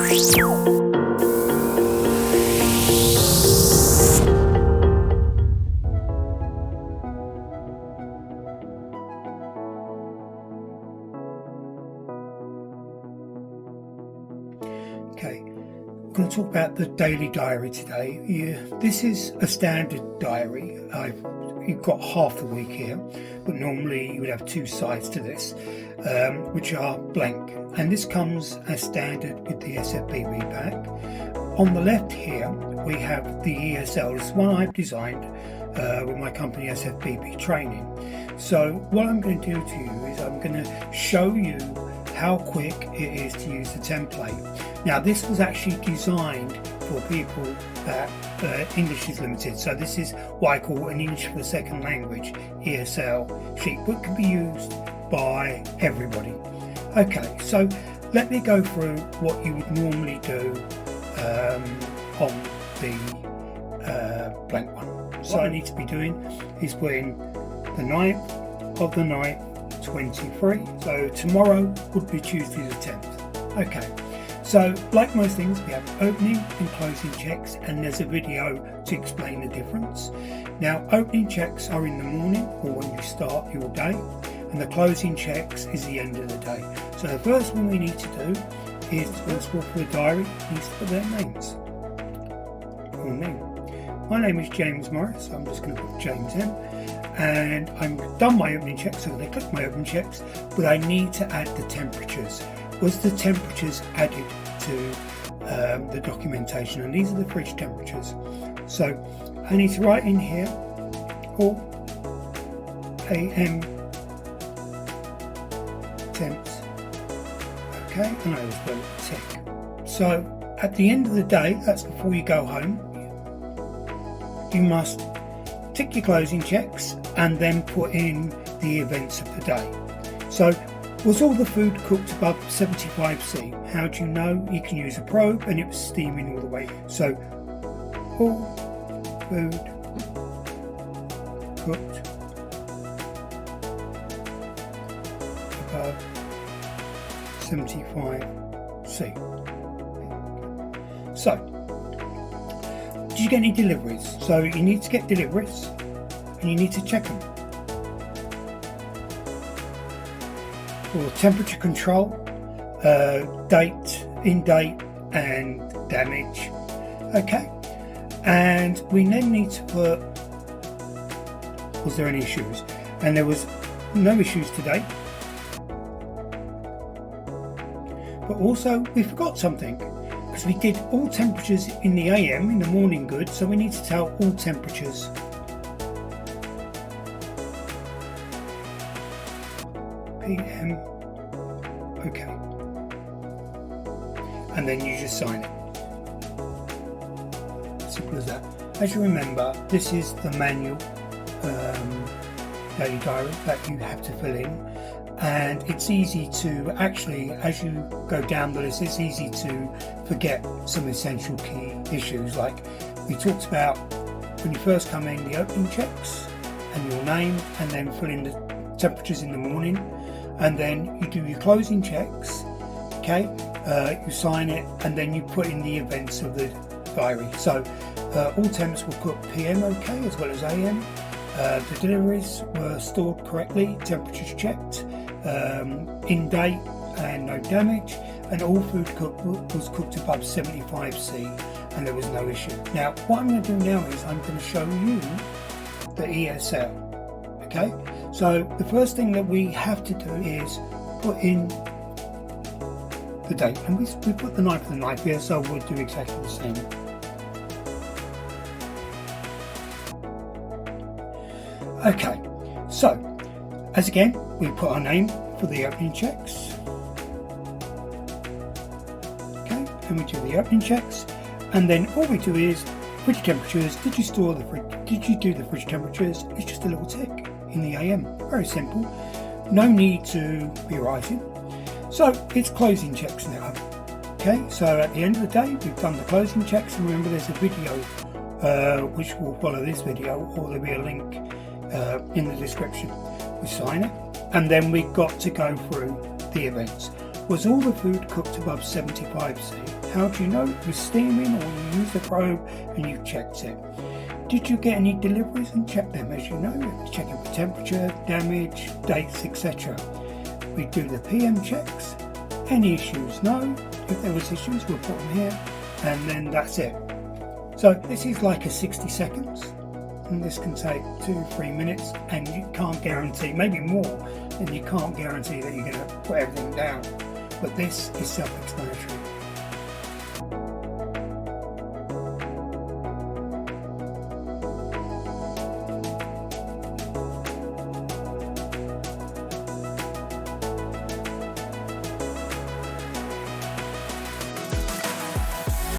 Okay, we're going to talk about the daily diary today. This is a standard diary. You've got half the week here, but normally you would have two sides to this, which are blank. And this comes as standard with the SFBB pack. On the left here, we have the ESL. This is one I've designed with my company SFBB Training. So what I'm going to do to you is I'm going to show you how quick it is to use the template. Now this was actually designed for people that English is limited, so this is what I call an English for the second language ESL sheet, but can be used by everybody. Okay, so let me go through what you would normally do on the blank one. So what I need to be doing is putting the 9th of the 9th 23, so tomorrow would be Tuesday the 10th. Okay, so like most things, we have opening and closing checks, and there's a video to explain the difference. Now opening checks are in the morning or when you start your day, and the closing checks is the end of the day. So the first thing we need to do is, responsible for the diary needs to put their names. Full name. My name is James Morris, so I'm just going to put James in. And I'm done my opening checks, so I'm going to click my opening checks, but I need to add the temperatures. Was the temperatures added to the documentation? And these are the fridge temperatures. So I need to write in here all AM temps. Okay, and I just put a tick. So at the end of the day, that's before you go home, you must tick your closing checks and then put in the events of the day. So, was all the food cooked above 75°C? How do you know? You can use a probe, and it was steaming all the way. So, all food cooked above 75°C. So, did you get any deliveries? So you need to get deliveries and you need to check them. For temperature control, date, in date and damage. Okay, and we then need to put, was there any issues? And there was no issues today. But also we forgot something. We did all temperatures in the AM, in the morning good, so we need to tell all temperatures. PM, okay. And then you just sign it. Simple as that. As you remember, this is the manual daily diary that you have to fill in. And it's easy to actually, as you go down the list, it's easy to forget some essential key issues. Like we talked about when you first come in, the opening checks and your name, and then fill in the temperatures in the morning, and then you do your closing checks. Okay, you sign it, and then you put in the events of the diary. So all temps were cooked PM okay as well as AM. The deliveries were stored correctly, temperatures checked, in date and no damage, and all food was cooked above 75°C and there was no issue. Now what I'm going to do now is I'm going to show you the ESL. Okay, so the first thing that we have to do is put in the date, and we put the 9th of the 9th here, so we'll do exactly the same. Okay, so as again, we put our name for the opening checks. Okay, and we do the opening checks, and then all we do is fridge temperatures. Did you store the fridge? Did you do the fridge temperatures? It's just a little tick in the AM. Very simple. No need to be writing. So it's closing checks now. Okay, so at the end of the day, we've done the closing checks, and remember there's a video which will follow this video, or there'll be a link in the description. We sign it, and then we've got to go through the events. Was all the food cooked above 75°C? How do you know it was steaming, or you used the probe and you checked it? Did you get any deliveries and check them? As you know, checking for temperature, damage, dates, etc. We do the PM checks. Any issues? No. If there was issues, we'll put them here, and then that's it. So this is like a 60 seconds, and this can take 2-3 minutes, and you can't guarantee, maybe more, and you can't guarantee that you're going to put everything down. But this is self-explanatory.